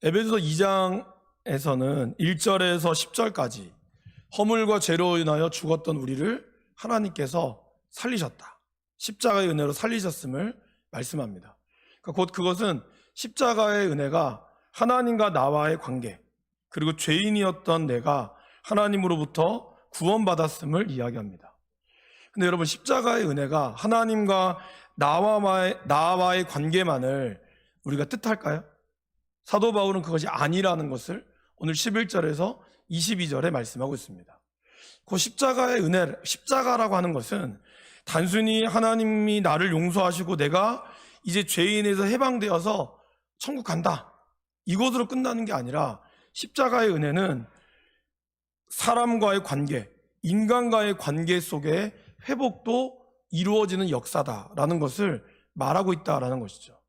에베소서 2장에서는 1절에서 10절까지 허물과 죄로 인하여 죽었던 우리를 하나님께서 살리셨다. 십자가의 은혜로 살리셨음을 말씀합니다. 곧 그것은 십자가의 은혜가 하나님과 나와의 관계, 그리고 죄인이었던 내가 하나님으로부터 구원받았음을 이야기합니다. 근데 여러분, 십자가의 은혜가 하나님과 나와의 관계만을 우리가 뜻할까요? 사도 바울은 그것이 아니라는 것을 오늘 11절에서 22절에 말씀하고 있습니다. 그 십자가의 은혜, 십자가라고 하는 것은 단순히 하나님이 나를 용서하시고 내가 이제 죄인에서 해방되어서 천국 간다, 이것으로 끝나는 게 아니라 십자가의 은혜는 사람과의 관계, 인간과의 관계 속에 회복도 이루어지는 역사다라는 것을 말하고 있다라는 것이죠.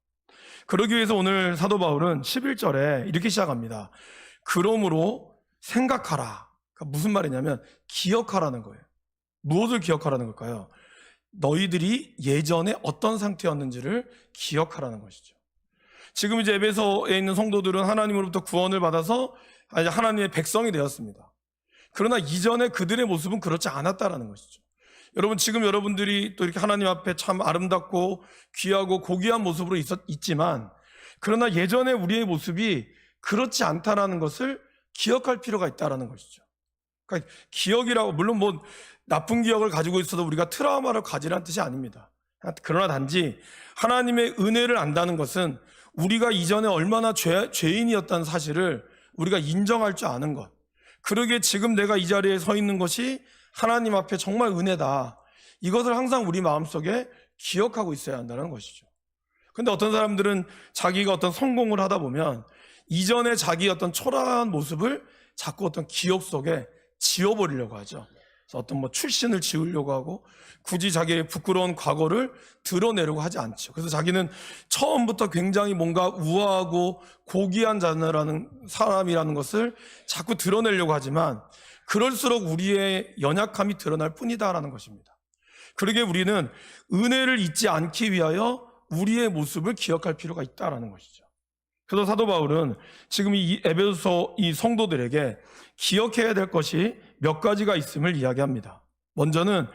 그러기 위해서 오늘 사도 바울은 11절에 이렇게 시작합니다. 그러므로 생각하라. 그러니까 무슨 말이냐면 기억하라는 거예요. 무엇을 기억하라는 걸까요? 너희들이 예전에 어떤 상태였는지를 기억하라는 것이죠. 지금 이제 에베소에 있는 성도들은 하나님으로부터 구원을 받아서 하나님의 백성이 되었습니다. 그러나 이전에 그들의 모습은 그렇지 않았다라는 것이죠. 여러분, 지금 여러분들이 또 이렇게 하나님 앞에 참 아름답고 귀하고 고귀한 모습으로 있지만, 그러나 예전에 우리의 모습이 그렇지 않다라는 것을 기억할 필요가 있다라는 것이죠. 그러니까 기억이라고, 물론 뭐 나쁜 기억을 가지고 있어도 우리가 트라우마를 가지라는 뜻이 아닙니다. 그러나 단지 하나님의 은혜를 안다는 것은 우리가 이전에 얼마나 죄인이었다는 사실을 우리가 인정할 줄 아는 것, 그러기에 지금 내가 이 자리에 서 있는 것이 하나님 앞에 정말 은혜다, 이것을 항상 우리 마음속에 기억하고 있어야 한다는 것이죠. 근데 어떤 사람들은 자기가 어떤 성공을 하다 보면 이전에 자기의 어떤 초라한 모습을 자꾸 어떤 기억 속에 지워버리려고 하죠. 그래서 어떤 출신을 지우려고 하고 굳이 자기의 부끄러운 과거를 드러내려고 하지 않죠. 그래서 자기는 처음부터 굉장히 뭔가 우아하고 고귀한 사람이라는 것을 자꾸 드러내려고 하지만 그럴수록 우리의 연약함이 드러날 뿐이다라는 것입니다. 그러기에 우리는 은혜를 잊지 않기 위하여 우리의 모습을 기억할 필요가 있다라는 것이죠. 그래서 사도 바울은 지금 이 에베소 이 성도들에게 기억해야 될 것이 몇 가지가 있음을 이야기합니다. 먼저는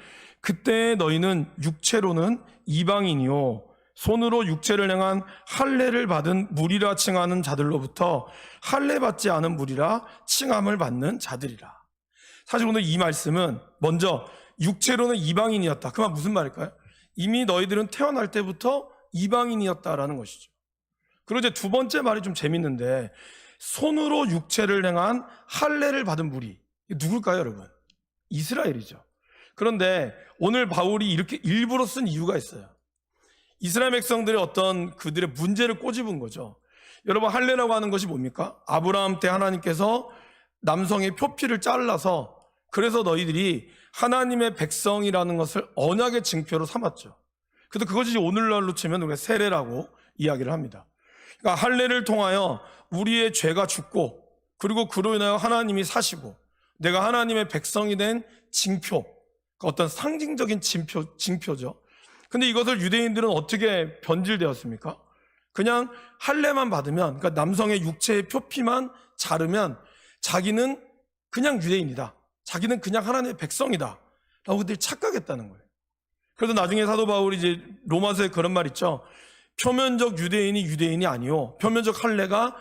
그때 너희는 육체로는 이방인이요 손으로 육체를 행한 할례를 받은 무리라 칭하는 자들로부터 할례 받지 않은 무리라 칭함을 받는 자들이라. 사실 오늘 이 말씀은 먼저 육체로는 이방인이었다, 그 말 무슨 말일까요? 이미 너희들은 태어날 때부터 이방인이었다라는 것이죠. 그리고 이제 두 번째 말이 좀 재밌는데, 손으로 육체를 행한 할례를 받은 무리, 누굴까요, 여러분? 이스라엘이죠. 그런데 오늘 바울이 이렇게 일부러 쓴 이유가 있어요. 이스라엘 백성들의 어떤 그들의 문제를 꼬집은 거죠. 여러분, 할례라고 하는 것이 뭡니까? 아브라함 때 하나님께서 남성의 표피를 잘라서, 그래서 너희들이 하나님의 백성이라는 것을 언약의 징표로 삼았죠. 그래서 그것이 오늘날로 치면 우리가 세례라고 이야기를 합니다. 그러니까 할례를 통하여 우리의 죄가 죽고, 그리고 그로 인하여 하나님이 사시고 내가 하나님의 백성이 된 징표, 어떤 상징적인 징표죠. 근데 이것을 유대인들은 어떻게 변질되었습니까? 그냥 할례만 받으면, 그러니까 남성의 육체의 표피만 자르면 자기는 그냥 유대인이다, 자기는 그냥 하나님의 백성이다 라고 그들이 착각했다는 거예요. 그래서 나중에 사도 바울이 이제 로마서에 그런 말 있죠. 표면적 유대인이 유대인이 아니요, 표면적 할례가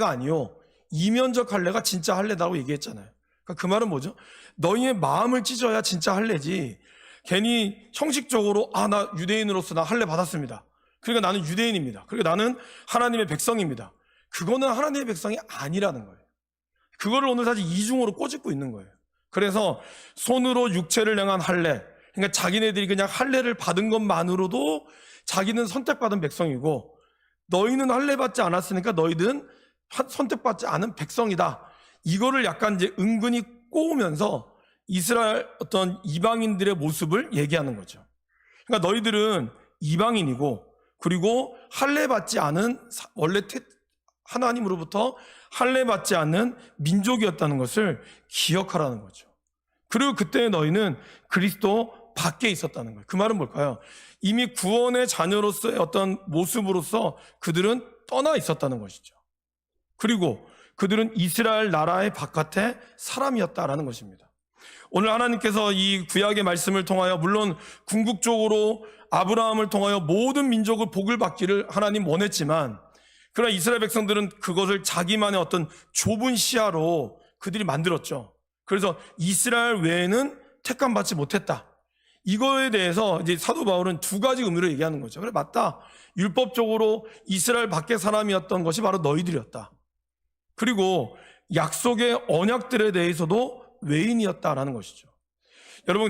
아니요, 이면적 할례가 진짜 할례다고 얘기했잖아요. 그러니까 그 말은 뭐죠? 너희의 마음을 찢어야 진짜 할례지, 괜히 형식적으로 나 유대인으로서 나 할례 받았습니다, 그러니까 나는 유대인입니다, 그러니까 나는 하나님의 백성입니다, 그거는 하나님의 백성이 아니라는 거예요. 그거를 오늘 사실 이중으로 꼬집고 있는 거예요. 그래서 손으로 육체를 행한 할례, 그러니까 자기네들이 그냥 할례를 받은 것만으로도 자기는 선택받은 백성이고, 너희는 할례 받지 않았으니까 너희는 선택받지 않은 백성이다, 이거를 약간 이제 은근히 꼬우면서 이스라엘 어떤 이방인들의 모습을 얘기하는 거죠. 그러니까 너희들은 이방인이고, 그리고 할례 받지 않은, 원래 하나님으로부터 할례 받지 않는 민족이었다는 것을 기억하라는 거죠. 그리고 그때 너희는 그리스도 밖에 있었다는 거예요. 그 말은 뭘까요? 이미 구원의 자녀로서의 어떤 모습으로서 그들은 떠나 있었다는 것이죠. 그리고 그들은 이스라엘 나라의 바깥의 사람이었다라는 것입니다. 오늘 하나님께서 이 구약의 말씀을 통하여 물론 궁극적으로 아브라함을 통하여 모든 민족을 복을 받기를 하나님 원했지만, 그러나 이스라엘 백성들은 그것을 자기만의 어떤 좁은 시야로 그들이 만들었죠. 그래서 이스라엘 외에는 택함받지 못했다. 이거에 대해서 이제 사도 바울은 두 가지 의미로 얘기하는 거죠. 그래, 맞다. 율법적으로 이스라엘 밖의 사람이었던 것이 바로 너희들이었다. 그리고 약속의 언약들에 대해서도 외인이었다라는 것이죠. 여러분,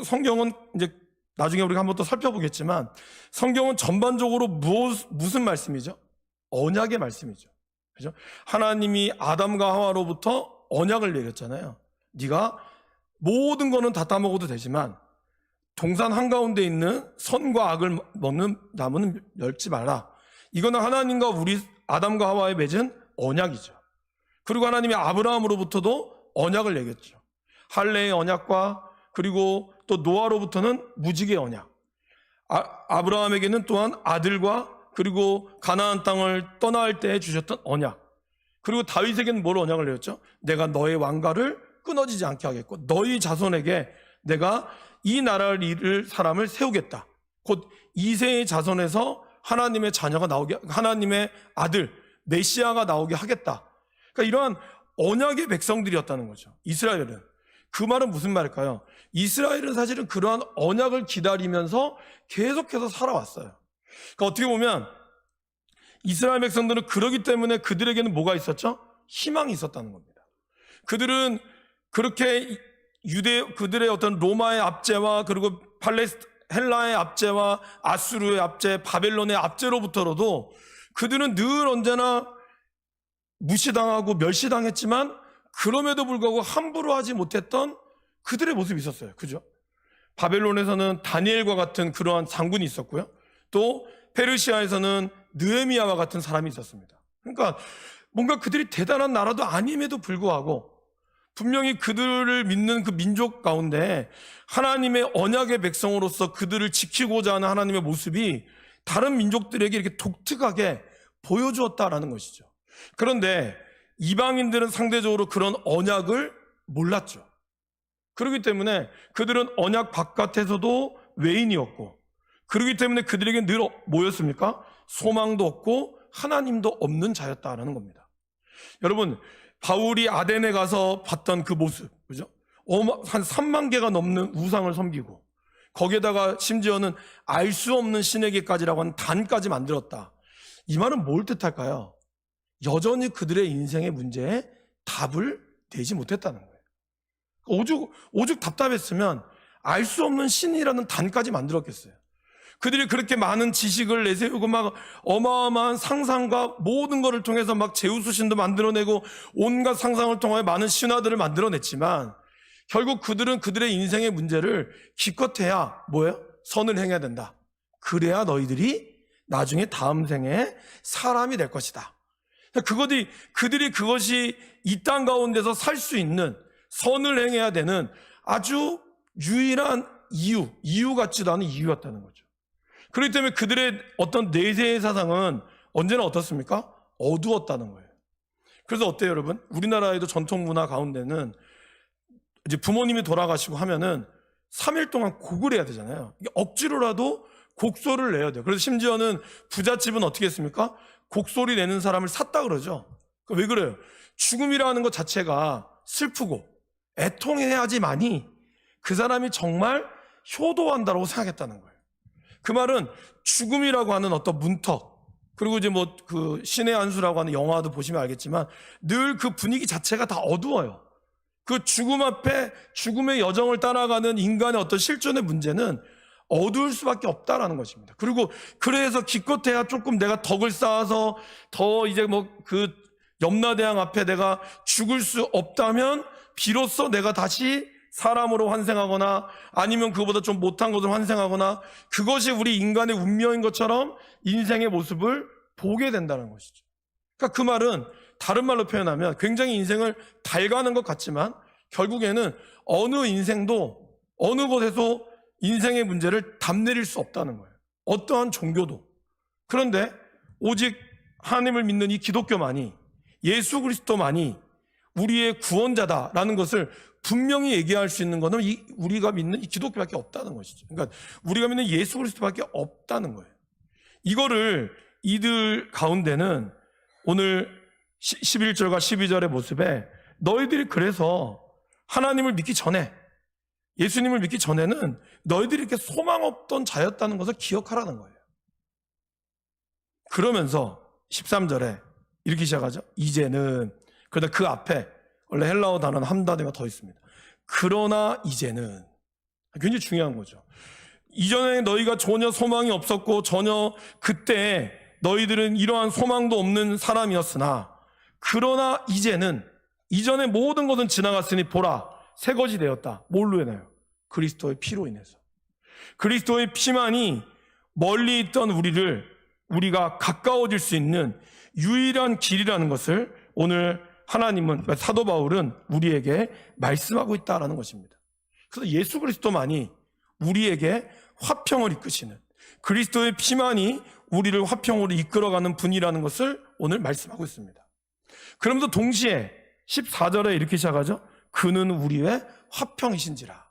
성경은 이제 나중에 우리가 한번 또 살펴보겠지만, 성경은 전반적으로 무슨 말씀이죠? 언약의 말씀이죠. 그죠? 하나님이 아담과 하와로부터 언약을 내렸잖아요. 네가 모든 거는 다 따먹어도 되지만 동산 한가운데 있는 선과 악을 먹는 나무는 멸지 마라. 이거는 하나님과 우리 아담과 하와에 맺은 언약이죠. 그리고 하나님이 아브라함으로부터도 언약을 내겼죠. 할례의 언약과 그리고 또 노아로부터는 무지개의 언약. 아브라함에게는 또한 아들과 그리고 가나안 땅을 떠날 때 주셨던 언약. 그리고 다윗에게는 뭘 언약을 내렸죠? 내가 너의 왕가를 끊어지지 않게 하겠고 너희 자손에게 내가 이 나라를 이룰 사람을 세우겠다. 곧 이새의 자손에서 하나님의 자녀가 나오게, 하나님의 아들 메시아가 나오게 하겠다. 그러니까 이러한 언약의 백성들이었다는 거죠. 이스라엘은. 그 말은 무슨 말일까요? 이스라엘은 사실은 그러한 언약을 기다리면서 계속해서 살아왔어요. 그러니까 어떻게 보면 이스라엘 백성들은 그러기 때문에 그들에게는 뭐가 있었죠? 희망이 있었다는 겁니다. 그들은 그렇게 그들의 어떤 로마의 압제와 그리고 헬라의 압제와 아수르의 압제, 바벨론의 압제로부터라도 그들은 늘 언제나 무시당하고 멸시당했지만 그럼에도 불구하고 함부로 하지 못했던 그들의 모습이 있었어요. 그죠? 바벨론에서는 다니엘과 같은 그러한 장군이 있었고요. 또 페르시아에서는 느헤미야와 같은 사람이 있었습니다. 그러니까 뭔가 그들이 대단한 나라도 아님에도 불구하고 분명히 그들을 믿는 그 민족 가운데 하나님의 언약의 백성으로서 그들을 지키고자 하는 하나님의 모습이 다른 민족들에게 이렇게 독특하게 보여주었다라는 것이죠. 그런데 이방인들은 상대적으로 그런 언약을 몰랐죠. 그렇기 때문에 그들은 언약 바깥에서도 외인이었고, 그렇기 때문에 그들에게 늘 뭐였습니까? 소망도 없고 하나님도 없는 자였다라는 겁니다. 여러분, 바울이 아덴에 가서 봤던 그 모습, 그죠? 한 3만 개가 넘는 우상을 섬기고 거기에다가 심지어는 알 수 없는 신에게까지라고 하는 단까지 만들었다. 이 말은 뭘 뜻할까요? 여전히 그들의 인생의 문제에 답을 내지 못했다는 거예요. 오죽 답답했으면 알 수 없는 신이라는 단까지 만들었겠어요. 그들이 그렇게 많은 지식을 내세우고 막 어마어마한 상상과 모든 것을 통해서 막 제우스 신도 만들어내고 온갖 상상을 통하여 많은 신화들을 만들어냈지만 결국 그들은 그들의 인생의 문제를 기껏해야 뭐예요? 선을 행해야 된다. 그래야 너희들이 나중에 다음 생에 사람이 될 것이다. 그들이 그것이 이 땅 가운데서 살 수 있는 선을 행해야 되는 아주 유일한 이유 같지도 않은 이유였다는 거죠. 그렇기 때문에 그들의 어떤 내세의 사상은 언제나 어떻습니까? 어두웠다는 거예요. 그래서 어때요, 여러분? 우리나라에도 전통 문화 가운데는 이제 부모님이 돌아가시고 하면은 3일 동안 곡을 해야 되잖아요. 억지로라도 곡소를 내야 돼요. 그래서 심지어는 부잣집은 어떻게 했습니까? 곡소리 내는 사람을 샀다 그러죠. 왜 그래요? 죽음이라는 것 자체가 슬프고 애통해야지만이 그 사람이 정말 효도한다고 생각했다는 거예요. 그 말은 죽음이라고 하는 어떤 문턱, 그리고 이제 뭐 그 신의 안수라고 하는 영화도 보시면 알겠지만 늘 그 분위기 자체가 다 어두워요. 그 죽음 앞에 죽음의 여정을 따라가는 인간의 어떤 실존의 문제는 어두울 수밖에 없다라는 것입니다. 그리고 그래서 기껏해야 조금 내가 덕을 쌓아서 더 이제 뭐 그 염라대왕 앞에 내가 죽을 수 없다면 비로소 내가 다시 사람으로 환생하거나 아니면 그보다 좀 못한 것으로 환생하거나 그것이 우리 인간의 운명인 것처럼 인생의 모습을 보게 된다는 것이죠. 그러니까 그 말은 다른 말로 표현하면 굉장히 인생을 달가는 것 같지만 결국에는 어느 인생도 어느 곳에서 인생의 문제를 답내릴 수 없다는 거예요. 어떠한 종교도. 그런데 오직 하나님을 믿는 이 기독교만이 예수 그리스도만이 우리의 구원자다라는 것을 분명히 얘기할 수 있는 것은 우리가 믿는 이 기독교밖에 없다는 것이죠. 그러니까 우리가 믿는 예수 그리스도밖에 없다는 거예요. 이거를 이들 가운데는 오늘 11절과 12절의 모습에 너희들이 그래서 하나님을 믿기 전에, 예수님을 믿기 전에는 너희들이 이렇게 소망 없던 자였다는 것을 기억하라는 거예요. 그러면서 13절에 이렇게 시작하죠. 이제는, 그러나 그 앞에 원래 헬라어 단어는 한 단어가 더 있습니다. 그러나 이제는, 굉장히 중요한 거죠. 이전에 너희가 전혀 소망이 없었고 전혀 그때 너희들은 이러한 소망도 없는 사람이었으나, 그러나 이제는, 이전에 모든 것은 지나갔으니 보라 새 것이 되었다. 뭘로 인하여? 그리스도의 피로 인해서. 그리스도의 피만이 멀리 있던 우리가 가까워질 수 있는 유일한 길이라는 것을 오늘 하나님은, 사도 바울은 우리에게 말씀하고 있다는 것입니다. 그래서 예수 그리스도만이 우리에게 화평을 이끄시는, 그리스도의 피만이 우리를 화평으로 이끌어가는 분이라는 것을 오늘 말씀하고 있습니다. 그러면서 동시에 14절에 이렇게 시작하죠. 그는 우리의 화평이신지라.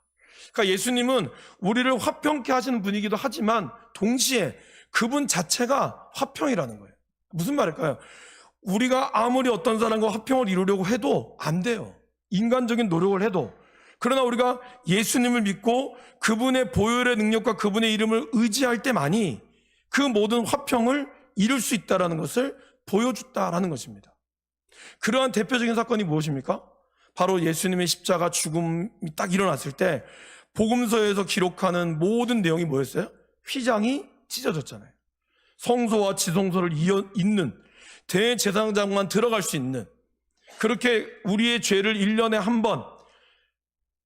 그러니까 예수님은 우리를 화평케 하시는 분이기도 하지만 동시에 그분 자체가 화평이라는 거예요. 무슨 말일까요? 우리가 아무리 어떤 사람과 화평을 이루려고 해도 안 돼요. 인간적인 노력을 해도. 그러나 우리가 예수님을 믿고 그분의 보혈의 능력과 그분의 이름을 의지할 때만이 그 모든 화평을 이룰 수 있다는 것을 보여줬다라는 것입니다. 그러한 대표적인 사건이 무엇입니까? 바로 예수님의 십자가 죽음이 딱 일어났을 때 복음서에서 기록하는 모든 내용이 뭐였어요? 휘장이 찢어졌잖아요. 성소와 지성소를 잇는 대제사장만 들어갈 수 있는, 그렇게 우리의 죄를 1년에 한 번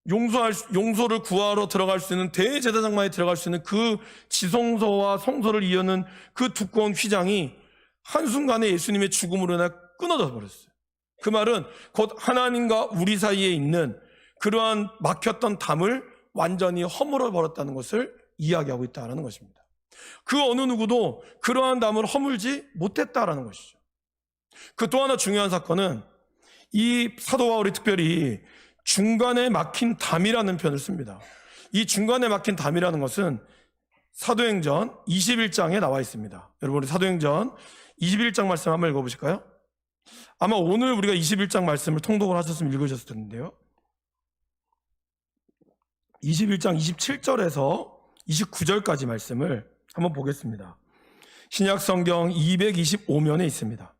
용서를 구하러 들어갈 수 있는 대제사장만이 들어갈 수 있는 그 지성소와 성소를 이어는 그 두꺼운 휘장이 한순간에 예수님의 죽음으로 인해 끊어져 버렸어요. 그 말은 곧 하나님과 우리 사이에 있는 그러한 막혔던 담을 완전히 허물어 버렸다는 것을 이야기하고 있다는 것입니다. 그 어느 누구도 그러한 담을 허물지 못했다라는 것이죠. 그 또 하나 중요한 사건은 이 사도 바울이 특별히 중간에 막힌 담이라는 표현을 씁니다. 이 중간에 막힌 담이라는 것은 사도행전 21장에 나와 있습니다. 여러분, 우리 사도행전 21장 말씀 한번 읽어보실까요? 아마 오늘 우리가 21장 말씀을 통독을 하셨으면 읽으셨을 텐데요. 21장 27절에서 29절까지 말씀을 한번 보겠습니다. 신약성경 225면에 있습니다.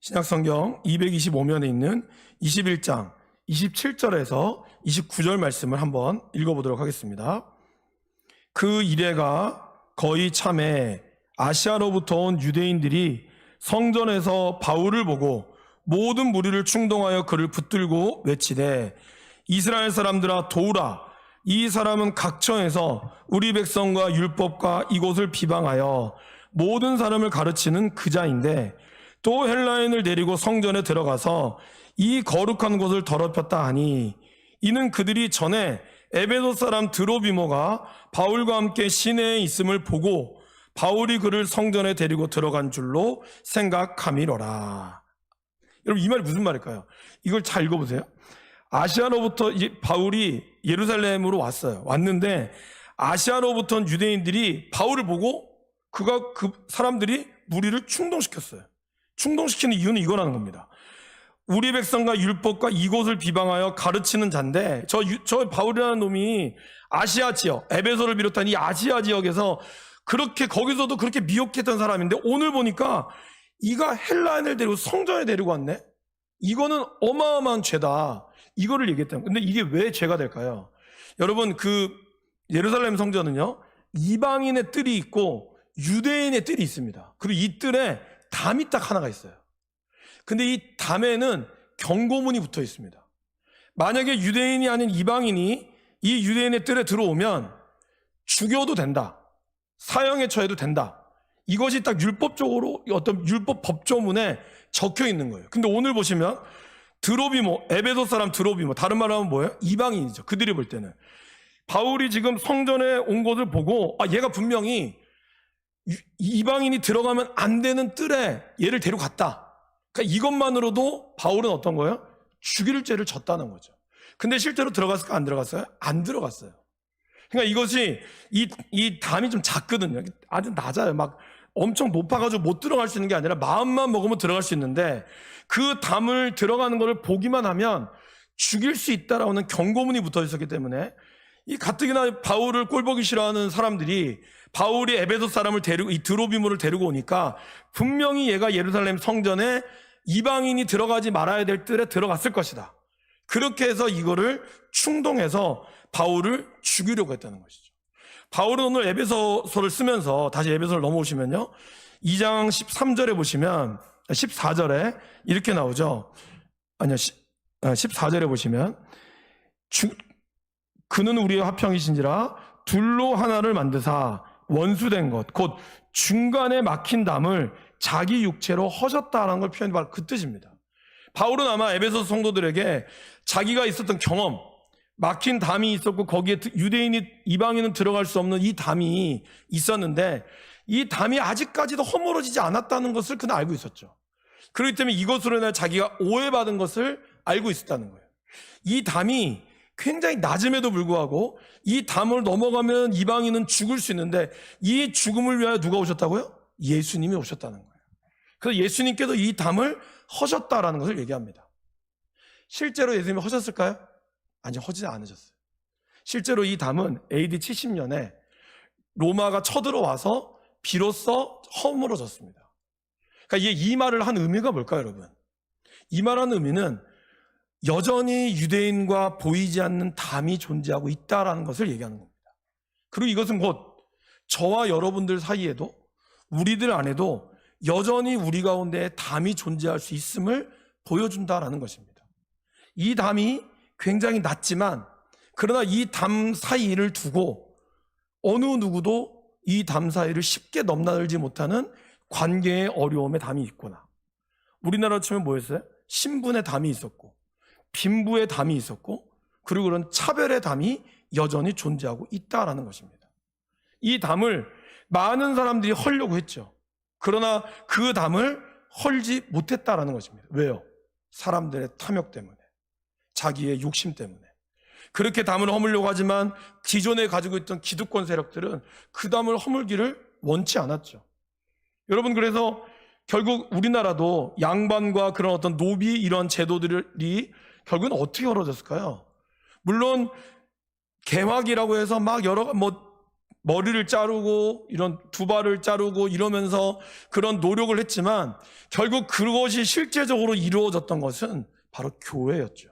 신약성경 225면에 있는 21장 27절에서 29절 말씀을 한번 읽어보도록 하겠습니다. 그 이래가 거의 참에 아시아로부터 온 유대인들이 성전에서 바울을 보고 모든 무리를 충동하여 그를 붙들고 외치되 이스라엘 사람들아 도우라, 이 사람은 각처에서 우리 백성과 율법과 이곳을 비방하여 모든 사람을 가르치는 그자인데 또 헬라인을 데리고 성전에 들어가서 이 거룩한 곳을 더럽혔다 하니, 이는 그들이 전에 에베소 사람 드로비모가 바울과 함께 시내에 있음을 보고 바울이 그를 성전에 데리고 들어간 줄로 생각함이로라. 여러분, 이 말이 무슨 말일까요? 이걸 잘 읽어보세요. 아시아로부터 바울이 예루살렘으로 왔는데 아시아로부터 유대인들이 바울을 보고 그 사람들이 무리를 충동시켰어요. 충동시키는 이유는 이거라는 겁니다. 우리 백성과 율법과 이곳을 비방하여 가르치는 자인데 저 바울이라는 놈이 아시아 지역, 에베소를 비롯한 이 아시아 지역에서 거기서도 그렇게 미혹했던 사람인데 오늘 보니까 이가 헬라인을 데리고 성전에 데리고 왔네? 이거는 어마어마한 죄다. 이거를 얘기했다는 거예요. 근데 이게 왜 죄가 될까요? 여러분, 그 예루살렘 성전은요, 이방인의 뜰이 있고 유대인의 뜰이 있습니다. 그리고 이 뜰에 담이 딱 하나가 있어요. 근데 이 담에는 경고문이 붙어 있습니다. 만약에 유대인이 아닌 이방인이 이 유대인의 뜰에 들어오면 죽여도 된다, 사형에 처해도 된다. 이것이 딱 율법적으로 어떤 율법 법조문에 적혀 있는 거예요. 근데 오늘 보시면 드로비모, 에베소 사람 드로비모, 다른 말로 하면 뭐예요? 이방인이죠. 그들이 볼 때는. 바울이 지금 성전에 온 것을 보고 얘가 분명히 이방인이 들어가면 안 되는 뜰에 얘를 데려갔다. 그러니까 이것만으로도 바울은 어떤 거예요? 죽일 죄를 졌다는 거죠. 근데 실제로 들어갔을까 안 들어갔어요? 안 들어갔어요. 그러니까 이것이 이 담이 좀 작거든요. 아주 낮아요. 막 엄청 높아가지고 못 들어갈 수 있는 게 아니라 마음만 먹으면 들어갈 수 있는데 그 담을 들어가는 것을 보기만 하면 죽일 수 있다라는 경고문이 붙어 있었기 때문에 이 가뜩이나 바울을 꼴보기 싫어하는 사람들이 바울이 에베소 사람을 데리고 이 드로비모를 데리고 오니까 분명히 얘가 예루살렘 성전에 이방인이 들어가지 말아야 될 뜰에 들어갔을 것이다. 그렇게 해서 이거를 충동해서 바울을 죽이려고 했다는 것이죠. 바울은 오늘 에베소서를 쓰면서 다시 에베소를 넘어오시면요. 2장 13절에 보시면 14절에 이렇게 나오죠. 아니요. 14절에 보시면 그는 우리의 화평이신지라 둘로 하나를 만드사 원수된 것 곧 중간에 막힌 담을 자기 육체로 허셨다라는 걸 표현해 바로 그 뜻입니다. 바울은 아마 에베소 성도들에게 자기가 있었던 경험, 막힌 담이 있었고 거기에 유대인이 이방인은 들어갈 수 없는 이 담이 있었는데 이 담이 아직까지도 허물어지지 않았다는 것을 그는 알고 있었죠. 그렇기 때문에 이것으로 인해 자기가 오해받은 것을 알고 있었다는 거예요. 이 담이 굉장히 낮음에도 불구하고 이 담을 넘어가면 이방인은 죽을 수 있는데 이 죽음을 위하여 누가 오셨다고요? 예수님이 오셨다는 거예요. 그래서 예수님께서 이 담을 허셨다라는 것을 얘기합니다. 실제로 예수님이 허셨을까요? 아니요, 허지지 않으셨어요. 실제로 이 담은 AD 70년에 로마가 쳐들어와서 비로소 허물어졌습니다. 그러니까 이 말을 한 의미가 뭘까요, 여러분? 이 말하는 의미는 여전히 유대인과 보이지 않는 담이 존재하고 있다라는 것을 얘기하는 겁니다. 그리고 이것은 곧 저와 여러분들 사이에도 우리들 안에도 여전히 우리 가운데 담이 존재할 수 있음을 보여준다라는 것입니다. 이 담이 굉장히 낮지만 그러나 이 담 사이를 두고 어느 누구도 이 담 사이를 쉽게 넘나들지 못하는 관계의 어려움의 담이 있구나. 우리나라로 치면 뭐였어요? 신분의 담이 있었고 빈부의 담이 있었고 그리고 그런 차별의 담이 여전히 존재하고 있다라는 것입니다. 이 담을 많은 사람들이 헐려고 했죠. 그러나 그 담을 헐지 못했다라는 것입니다. 왜요? 사람들의 탐욕 때문에, 자기의 욕심 때문에. 그렇게 담을 허물려고 하지만 기존에 가지고 있던 기득권 세력들은 그 담을 허물기를 원치 않았죠. 여러분, 그래서 결국 우리나라도 양반과 그런 어떤 노비 이런 제도들이 결국은 어떻게 벌어졌을까요? 물론 개화기라고 해서 막 여러 머리를 자르고 이런 두발을 자르고 이러면서 그런 노력을 했지만 결국 그것이 실제적으로 이루어졌던 것은 바로 교회였죠.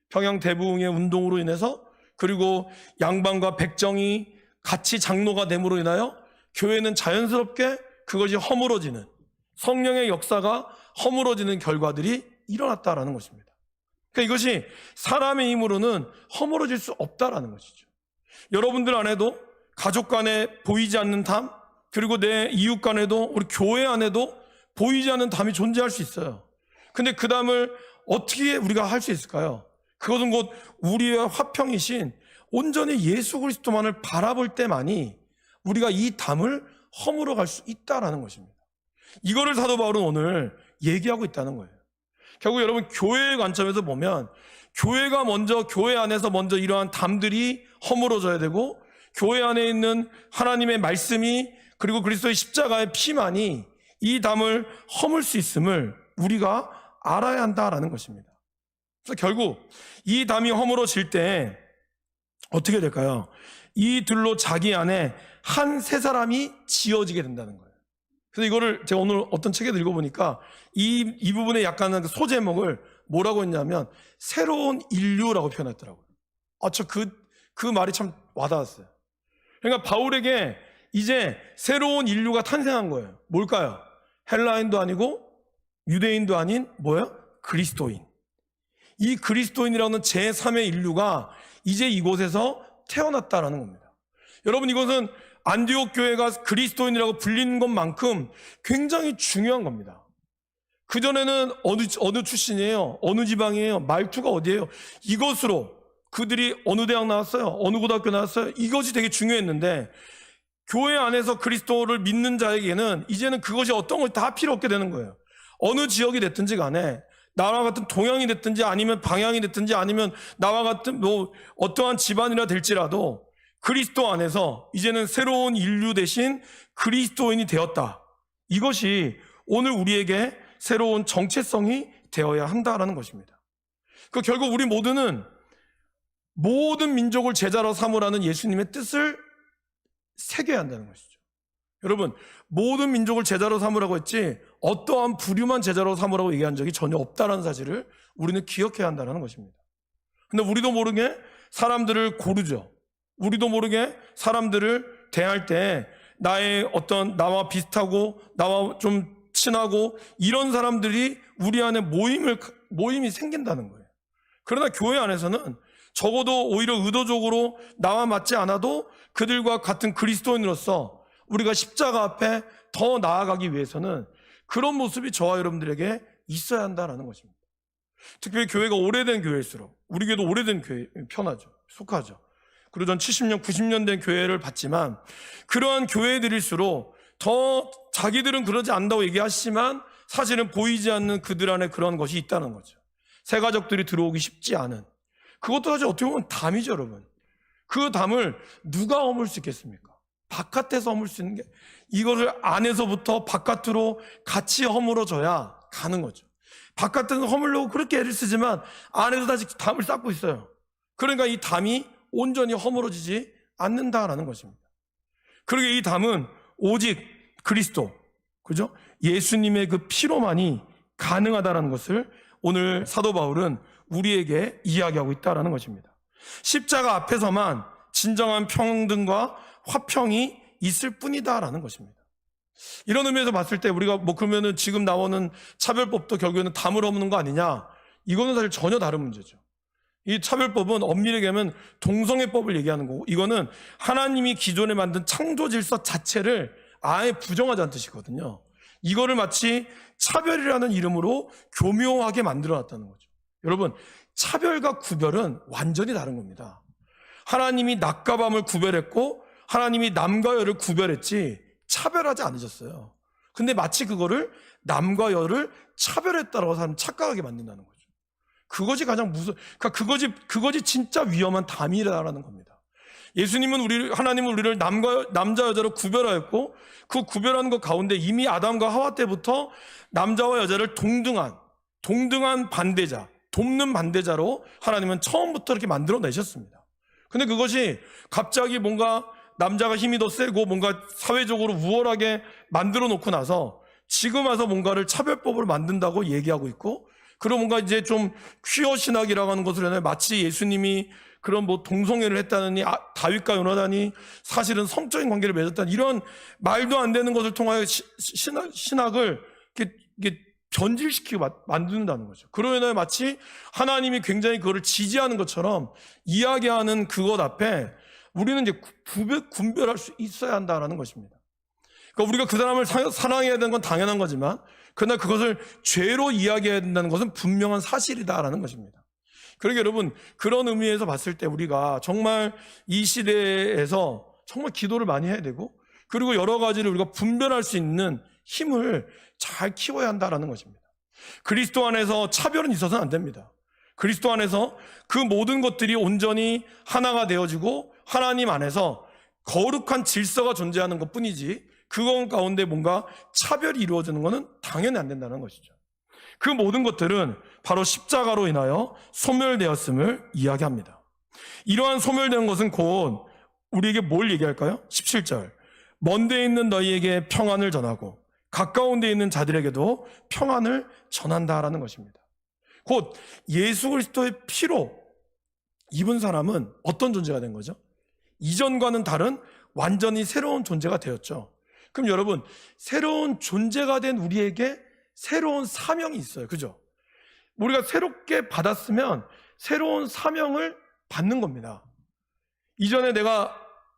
평양 대부흥의 운동으로 인해서 그리고 양반과 백정이 같이 장로가 됨으로 인하여 교회는 자연스럽게 그것이 허물어지는 성령의 역사가 허물어지는 결과들이 일어났다라는 것입니다. 그러니까 이것이 사람의 힘으로는 허물어질 수 없다라는 것이죠. 여러분들 안에도 가족 간에 보이지 않는 담, 그리고 내 이웃 간에도 우리 교회 안에도 보이지 않는 담이 존재할 수 있어요. 근데 그 담을 어떻게 우리가 할 수 있을까요? 그것은 곧 우리의 화평이신 온전히 예수 그리스도만을 바라볼 때만이 우리가 이 담을 허물어 갈 수 있다라는 것입니다. 이거를 사도 바울은 오늘 얘기하고 있다는 거예요. 결국 여러분 교회의 관점에서 보면 교회가 먼저 교회 안에서 먼저 이러한 담들이 허물어져야 되고 교회 안에 있는 하나님의 말씀이 그리고 그리스도의 십자가의 피만이 이 담을 허물 수 있음을 우리가 알아야 한다라는 것입니다. 그래서 결국 이 담이 허물어질 때 어떻게 될까요? 이 둘로 자기 안에 한 세 사람이 지어지게 된다는 거예요. 그래서 이거를 제가 오늘 어떤 책에도 읽어보니까 이 부분에 약간은 소제목을 뭐라고 했냐면 새로운 인류라고 표현했더라고요. 그 말이 참 와닿았어요. 그러니까 바울에게 이제 새로운 인류가 탄생한 거예요. 뭘까요? 헬라인도 아니고 유대인도 아닌 뭐예요? 그리스도인. 이 그리스도인이라는 제3의 인류가 이제 이곳에서 태어났다라는 겁니다. 여러분, 이것은 안디옥 교회가 그리스도인이라고 불리는 것만큼 굉장히 중요한 겁니다. 그전에는 어느 출신이에요? 어느 지방이에요? 말투가 어디예요? 이것으로 그들이 어느 대학 나왔어요? 어느 고등학교 나왔어요? 이것이 되게 중요했는데 교회 안에서 그리스도를 믿는 자에게는 이제는 그것이 어떤 것이 다 필요 없게 되는 거예요. 어느 지역이 됐든지 간에, 나와 같은 동양이 됐든지 아니면 방향이 됐든지 아니면 나와 같은 뭐 어떠한 집안이라 될지라도 그리스도 안에서 이제는 새로운 인류 대신 그리스도인이 되었다. 이것이 오늘 우리에게 새로운 정체성이 되어야 한다라는 것입니다. 그 결국 우리 모두는 모든 민족을 제자로 삼으라는 예수님의 뜻을 새겨야 한다는 것이죠. 여러분, 모든 민족을 제자로 삼으라고 했지 어떠한 부류만 제자로 삼으라고 얘기한 적이 전혀 없다는 사실을 우리는 기억해야 한다는 것입니다. 근데 우리도 모르게 사람들을 고르죠. 우리도 모르게 사람들을 대할 때 나의 어떤 나와 비슷하고 나와 좀 친하고 이런 사람들이 우리 안에 모임이 생긴다는 거예요. 그러나 교회 안에서는 적어도 오히려 의도적으로 나와 맞지 않아도 그들과 같은 그리스도인으로서 우리가 십자가 앞에 더 나아가기 위해서는 그런 모습이 저와 여러분들에게 있어야 한다는 것입니다. 특별히 교회가 오래된 교회일수록, 우리 교회도 오래된 교회 편하죠. 속하죠. 그리고 전 70년, 90년 된 교회를 봤지만 그러한 교회들일수록 더 자기들은 그러지 않는다고 얘기하시지만 사실은 보이지 않는 그들 안에 그런 것이 있다는 거죠. 새 가족들이 들어오기 쉽지 않은, 그것도 사실 어떻게 보면 담이죠, 여러분. 그 담을 누가 허물 수 있겠습니까? 바깥에서 허물 수 있는 게, 이것을 안에서부터 바깥으로 같이 허물어져야 가는 거죠. 바깥에서 허물려고 그렇게 애를 쓰지만 안에서 다시 담을 쌓고 있어요. 그러니까 이 담이 온전히 허물어지지 않는다라는 것입니다. 그러게 이 담은 오직 그리스도, 그죠? 예수님의 그 피로만이 가능하다는 것을 오늘 사도 바울은 우리에게 이야기하고 있다는 것입니다. 십자가 앞에서만 진정한 평등과 화평이 있을 뿐이다라는 것입니다. 이런 의미에서 봤을 때 우리가 뭐 그러면은 지금 나오는 차별법도 결국에는 담을 허무는 거 아니냐? 이거는 사실 전혀 다른 문제죠. 이 차별법은 엄밀히 얘기하면 동성애법을 얘기하는 거고, 이거는 하나님이 기존에 만든 창조 질서 자체를 아예 부정하자는 뜻이거든요. 이거를 마치 차별이라는 이름으로 교묘하게 만들어 놨다는 거죠. 여러분, 차별과 구별은 완전히 다른 겁니다. 하나님이 낮과 밤을 구별했고 하나님이 남과 여를 구별했지 차별하지 않으셨어요. 근데 마치 그거를 남과 여를 차별했다라고 사람 착각하게 만든다는 거죠. 그것이 가장 그러니까 그것이 진짜 위험한 담이라는 겁니다. 하나님은 우리를 남자 여자로 구별하였고 그 구별하는 것 가운데 이미 아담과 하와 때부터 남자와 여자를 동등한 반대자, 돕는 반대자로 하나님은 처음부터 이렇게 만들어 내셨습니다. 근데 그것이 갑자기 뭔가 남자가 힘이 더 세고 뭔가 사회적으로 우월하게 만들어 놓고 나서 지금 와서 뭔가를 차별법을 만든다고 얘기하고 있고, 그리고 뭔가 이제 좀 퀴어 신학이라고 하는 것을 해서 마치 예수님이 그런 뭐 동성애를 했다느니 다윗과 요나단이 사실은 성적인 관계를 맺었다는 이런 말도 안 되는 것을 통하여 신학을 이렇게 변질시키고 만든다는 거죠. 그로 인하여 마치 하나님이 굉장히 그거를 지지하는 것처럼 이야기하는 그것 앞에 우리는 이제 분별할 수 있어야 한다는 것입니다. 그러니까 우리가 그 사람을 사랑해야 되는 건 당연한 거지만 그러나 그것을 죄로 이야기해야 된다는 것은 분명한 사실이다라는 것입니다. 그러니까 여러분, 그런 의미에서 봤을 때 우리가 정말 이 시대에서 정말 기도를 많이 해야 되고, 그리고 여러 가지를 우리가 분별할 수 있는 힘을 잘 키워야 한다라는 것입니다. 그리스도 안에서 차별은 있어서는 안 됩니다. 그리스도 안에서 그 모든 것들이 온전히 하나가 되어지고 하나님 안에서 거룩한 질서가 존재하는 것 뿐이지 그것 가운데 뭔가 차별이 이루어지는 것은 당연히 안 된다는 것이죠. 그 모든 것들은 바로 십자가로 인하여 소멸되었음을 이야기합니다. 이러한 소멸된 것은 곧 우리에게 뭘 얘기할까요? 17절, 먼 데 있는 너희에게 평안을 전하고 가까운 데 있는 자들에게도 평안을 전한다라는 것입니다. 곧 예수 그리스도의 피로 입은 사람은 어떤 존재가 된 거죠? 이전과는 다른 완전히 새로운 존재가 되었죠. 그럼 여러분, 새로운 존재가 된 우리에게 새로운 사명이 있어요. 그죠? 우리가 새롭게 받았으면 새로운 사명을 받는 겁니다. 이전에 내가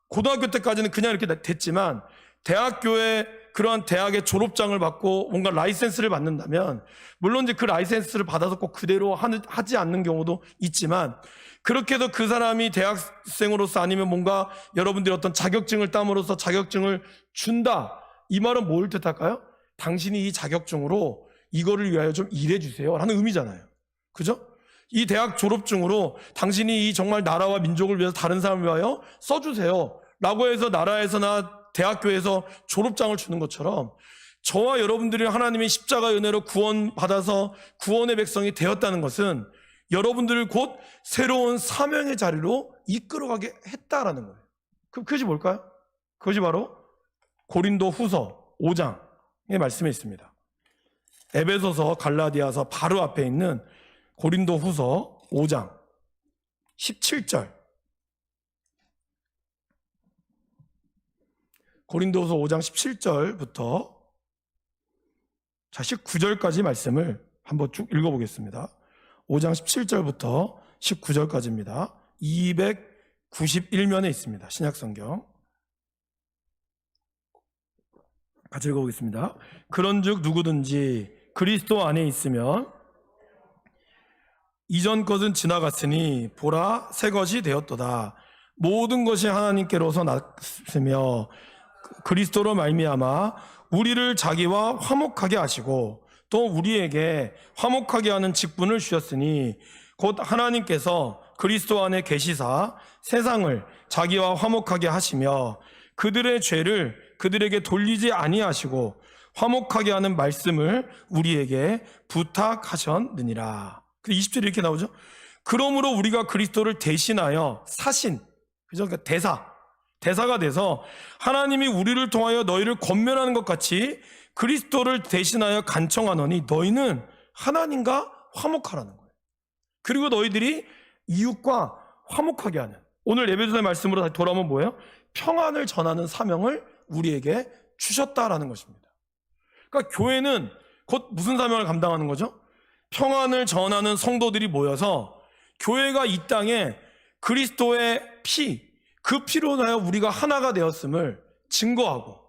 고등학교 때까지는 그냥 이렇게 됐지만 대학교에 그러한 대학의 졸업장을 받고 뭔가 라이센스를 받는다면, 물론 이제 그 라이센스를 받아서 꼭 그대로 하지 않는 경우도 있지만, 그렇게 해서 그 사람이 대학생으로서 아니면 뭔가 여러분들이 어떤 자격증을 땀으로써 자격증을 준다, 이 말은 뭘 뜻할까요? 당신이 이 자격증으로 이거를 위하여 좀 일해주세요 라는 의미잖아요. 그죠? 이 대학 졸업증으로 당신이 이 정말 나라와 민족을 위해서 다른 사람을 위하여 써주세요 라고 해서 나라에서나 대학교에서 졸업장을 주는 것처럼, 저와 여러분들이 하나님의 십자가 은혜로 구원받아서 구원의 백성이 되었다는 것은 여러분들을 곧 새로운 사명의 자리로 이끌어가게 했다라는 거예요. 그것이 뭘까요? 그것이 바로 고린도 후서 5장의 말씀에 있습니다. 에베소서, 갈라디아서 바로 앞에 있는 고린도 후서 5장 17절. 고린도후서 5장 17절부터 19절까지 말씀을 한번 쭉 읽어보겠습니다. 5장 17절부터 19절까지입니다. 291면에 있습니다. 신약성경. 같이 읽어보겠습니다. 그런즉 누구든지 그리스도 안에 있으면 이전 것은 지나갔으니 보라 새 것이 되었도다. 모든 것이 하나님께로서 났으며 그리스도로 말미암아 우리를 자기와 화목하게 하시고 또 우리에게 화목하게 하는 직분을 주셨으니 곧 하나님께서 그리스도 안에 계시사 세상을 자기와 화목하게 하시며 그들의 죄를 그들에게 돌리지 아니하시고 화목하게 하는 말씀을 우리에게 부탁하셨느니라. 20절에 이렇게 나오죠. 그러므로 우리가 그리스도를 대신하여 사신, 그죠? 그러니까 대사가 돼서 하나님이 우리를 통하여 너희를 권면하는 것 같이 그리스도를 대신하여 간청하노니 너희는 하나님과 화목하라는 거예요. 그리고 너희들이 이웃과 화목하게 하는, 오늘 에베소서의 말씀으로 다시 돌아오면 뭐예요? 평안을 전하는 사명을 우리에게 주셨다라는 것입니다. 그러니까 교회는 곧 무슨 사명을 감당하는 거죠? 평안을 전하는 성도들이 모여서 교회가 이 땅에 그리스도의 피, 그 피로 인하여 우리가 하나가 되었음을 증거하고,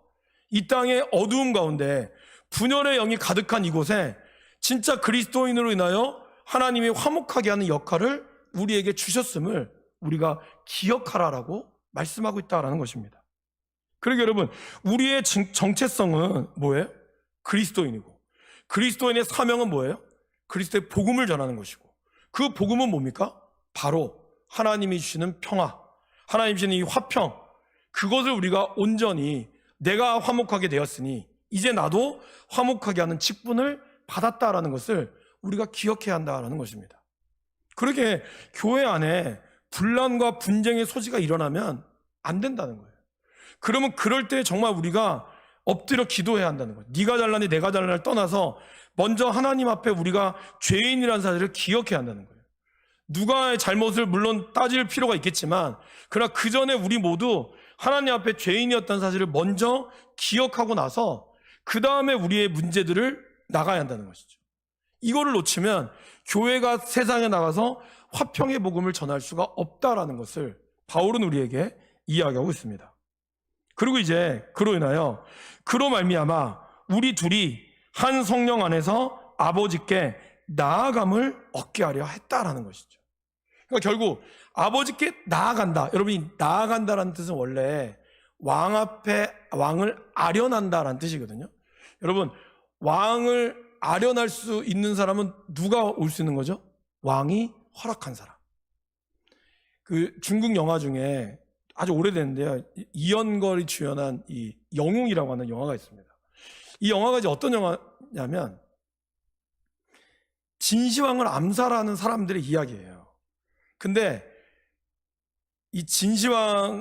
이 땅의 어두움 가운데 분열의 영이 가득한 이곳에 진짜 그리스도인으로 인하여 하나님이 화목하게 하는 역할을 우리에게 주셨음을 우리가 기억하라라고 말씀하고 있다라는 것입니다. 그러니까 여러분, 우리의 정체성은 뭐예요? 그리스도인이고, 그리스도인의 사명은 뭐예요? 그리스도의 복음을 전하는 것이고, 그 복음은 뭡니까? 바로 하나님이 주시는 평화, 하나님 주시는 이 화평, 그것을 우리가 온전히 내가 화목하게 되었으니 이제 나도 화목하게 하는 직분을 받았다라는 것을 우리가 기억해야 한다라는 것입니다. 그렇게 교회 안에 분란과 분쟁의 소지가 일어나면 안 된다는 거예요. 그러면 그럴 때 정말 우리가 엎드려 기도해야 한다는 거예요. 네가 잘나니 내가 잘나를 떠나서 먼저 하나님 앞에 우리가 죄인이라는 사실을 기억해야 한다는 거예요. 누가의 잘못을 물론 따질 필요가 있겠지만, 그러나 그 전에 우리 모두 하나님 앞에 죄인이었다는 사실을 먼저 기억하고 나서 그 다음에 우리의 문제들을 나가야 한다는 것이죠. 이거를 놓치면 교회가 세상에 나가서 화평의 복음을 전할 수가 없다라는 것을 바울은 우리에게 이야기하고 있습니다. 그리고 이제 그로 인하여 그로 말미암아 우리 둘이 한 성령 안에서 아버지께 나아감을 얻게 하려 했다라는 것이죠. 그러니까 결국 아버지께 나아간다. 여러분이 나아간다라는 뜻은 원래 왕 앞에 왕을 아련한다라는 뜻이거든요. 여러분, 왕을 아련할 수 있는 사람은 누가 올 수 있는 거죠? 왕이 허락한 사람. 그 중국 영화 중에 아주 오래됐는데요, 이연걸이 주연한 이 영웅이라고 하는 영화가 있습니다. 이 영화가 이제 어떤 영화냐면 진시황을 암살하는 사람들의 이야기예요. 근데 이 진시황이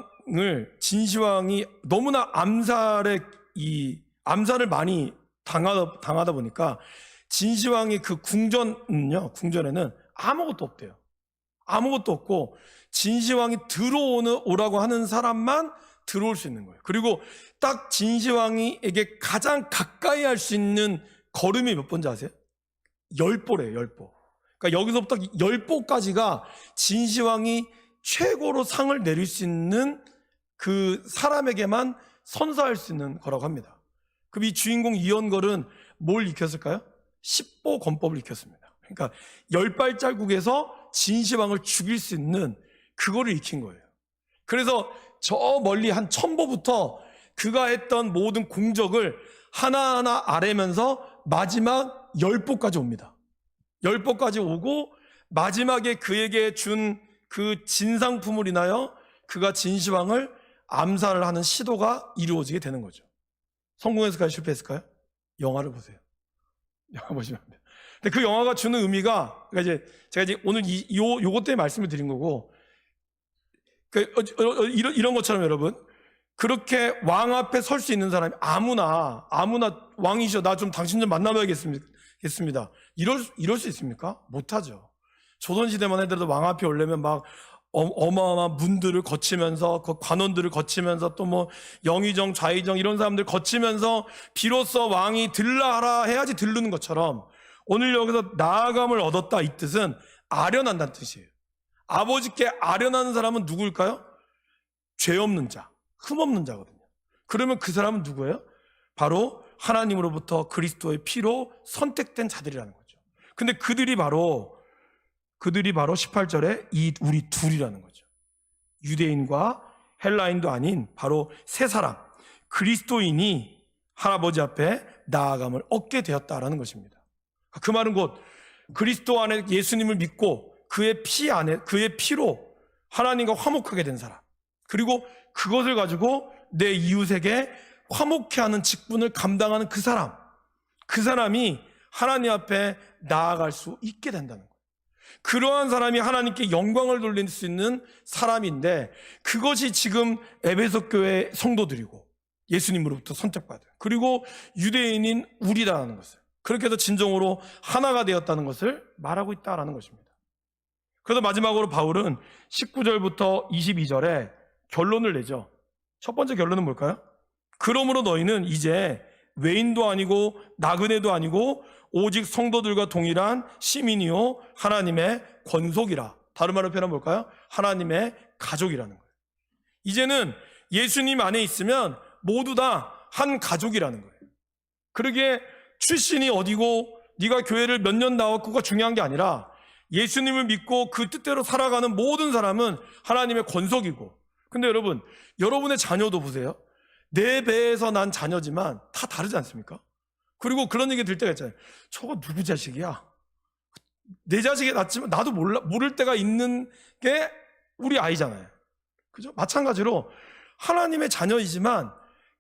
너무나 암살을 많이 당하다 보니까 진시황의 그 궁전에는 아무것도 없대요. 아무것도 없고 진시황이 오라고 하는 사람만 들어올 수 있는 거예요. 그리고 딱 진시황에게 가장 가까이 할 수 있는 걸음이 몇 번인지 아세요? 10보래요, 10보. 그러니까 여기서부터 10보까지가 진시황이 최고로 상을 내릴 수 있는 그 사람에게만 선사할 수 있는 거라고 합니다. 그럼 이 주인공 이연걸은 뭘 익혔을까요? 십보권법을 익혔습니다. 그러니까 10발자국에서 진시황을 죽일 수 있는 그거를 익힌 거예요. 그래서 저 멀리 한 천보부터 그가 했던 모든 공적을 하나하나 아뢰면서 마지막 10보까지 옵니다. 10보까지 오고 마지막에 그에게 준 그 진상품을 인하여 그가 진시황을 암살을 하는 시도가 이루어지게 되는 거죠. 성공했을까요? 실패했을까요? 영화를 보세요. 영화 보시면 돼요. 근데 그 영화가 주는 의미가, 그러니까 이제 제가 이제 오늘 요것 때문에 말씀을 드린 거고, 이런 것처럼 여러분, 그렇게 왕 앞에 설 수 있는 사람이 아무나 왕이시여 나 좀 당신 좀 만나봐야겠습니다. 이럴 수 있습니까? 못하죠. 조선시대만 해도 왕 앞에 오려면 막 어마어마한 문들을 거치면서 그 관원들을 거치면서 또 뭐 영의정 좌의정 이런 사람들 거치면서 비로소 왕이 들라하라 해야지 들르는 것처럼 오늘 여기서 나아감을 얻었다 이 뜻은 아련한다는 뜻이에요. 아버지께 아련한 사람은 누구일까요? 죄 없는 자, 흠 없는 자거든요. 그러면 그 사람은 누구예요? 바로 하나님으로부터 그리스도의 피로 선택된 자들이라는 거죠. 근데 그들이 바로 18절에 우리 둘이라는 거죠. 유대인과 헬라인도 아닌 바로 세 사람, 그리스도인이 할아버지 앞에 나아감을 얻게 되었다라는 것입니다. 그 말은 곧 그리스도 안에 예수님을 믿고 그의 피 안에, 그의 피로 하나님과 화목하게 된 사람, 그리고 그것을 가지고 내 이웃에게 화목해 하는 직분을 감당하는 그 사람이 하나님 앞에 나아갈 수 있게 된다는 거예요. 그러한 사람이 하나님께 영광을 돌릴 수 있는 사람인데, 그것이 지금 에베소 교회 성도들이고 예수님으로부터 선택받은, 그리고 유대인인 우리라는 것을, 그렇게 해서 진정으로 하나가 되었다는 것을 말하고 있다는 것입니다. 그래서 마지막으로 바울은 19절부터 22절에 결론을 내죠. 첫 번째 결론은 뭘까요? 그러므로 너희는 이제 외인도 아니고 나그네도 아니고 오직 성도들과 동일한 시민이요 하나님의 권속이라. 다른 말로 표현하면 뭘까요? 하나님의 가족이라는 거예요. 이제는 예수님 안에 있으면 모두 다 한 가족이라는 거예요. 그러기에 출신이 어디고 네가 교회를 몇 년 나왔고가 중요한 게 아니라 예수님을 믿고 그 뜻대로 살아가는 모든 사람은 하나님의 권속이고. 근데 여러분, 여러분의 자녀도 보세요. 내 배에서 난 자녀지만 다 다르지 않습니까? 그리고 그런 얘기 들 때가 있잖아요. 저거 누구 자식이야? 내 자식이 낳지만 나도 모를 때가 있는 게 우리 아이잖아요. 그죠? 마찬가지로 하나님의 자녀이지만